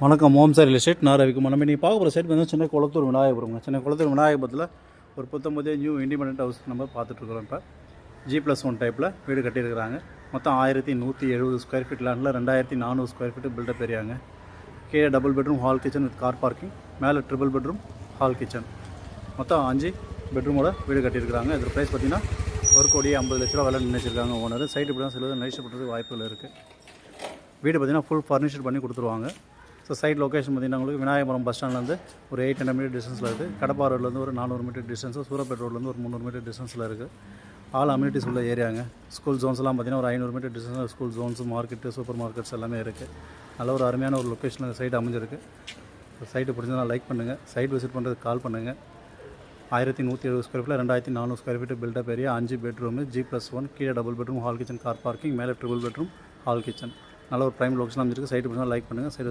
வணக்கம். ஓம் sir real estate. நான் ரவிக்குமார். நம்ம இன்றைக்கி பார்க்க போகிற சைட் வந்து சென்னை குளத்தூர் விநாயகபுரங்க. சென்னை குளத்தூர் விநாயகபுரத்தில் ஒரு 19 நியூ இண்டிபெண்டன்ட் ஹவுஸ் நம்ம பார்த்துட்ருக்குறோம். இப்போ G+1 டைப்பில் வீடு கட்டியிருக்கிறாங்க. மொத்தம் 1170 ஸ்கொயர் ஃபீட் லேண்டில் 2400 ஸ்கொயர் ஃபீட்டு பில்டப் ஏரியாங்க. கீழே double bedroom hall kitchen with car parking, மேலே ட்ரிபிள் பெட்ரூம் ஹால் கிச்சன், மொத்தம் 5 பெட்ரூமோட வீடு கட்டியிருக்கிறாங்க. இதோட ப்ரைஸ் பார்த்திங்கன்னா 1,50,00,000 விலை நினைச்சிருக்காங்க ஓனர். சைட்டு இப்படி தான் சிலது நைட் பண்ணுறதுக்கு வாய்ப்புகள் இருக்குது. வீடு பார்த்திங்கன்னா ஃபுல் ஃபர்னிச்சர் பண்ணி கொடுத்துருவாங்க. ஸோ சைட் லொக்கேஷன் பார்த்திங்கன்னா உங்களுக்கு விநாயகபுரம் பஸ் ஸ்டாண்ட்லேருந்து ஒரு 800 மீட்டர் டிஸ்டன்ஸில் இருக்குது. கடப்பா ரோட்லேருந்து ஒரு 400 மீட்டர் டிஸ்டன்ஸு, சூரப்பேட் ரோட்லேருந்து ஒரு 300 மீட்டர் டிஸ்டன்ஸில் இருக்குது. ஆல் அம்யூனிட்டிஸ் உள்ள ஏரியாங்க. ஸ்கூல் ஜோன்ஸ்லாம் பார்த்திங்கன்னா ஒரு 500 மீட்டர் டிஸ்டன்ஸில் school Jones, market, super markets எல்லாமே இருக்குது. நல்ல ஒரு அருமையான ஒரு லொக்கேஷனில் சைட் அமைஞ்சிருக்கு. சைட்டு பிடிச்சதுனா லைக் பண்ணுங்கள். சைட் விசிட் பண்ணுறதுக்கு கால் பண்ணுங்கள். 1170 ஸ்கொயர் ஃபீட்டில் 2400 square feet built up area, 5 bedroom, G+1, கீழே double bedroom hall kitchen car parking, மேலே ட்ரிபிள் பெட்ரூம் ஹால் கிச்சன். நல்ல ஒரு ப்ரைம் லொக்கேஷன் அமைஞ்சிருக்கு. சைட்டு பிடிச்சா லைக் பண்ணுங்கள். சைடு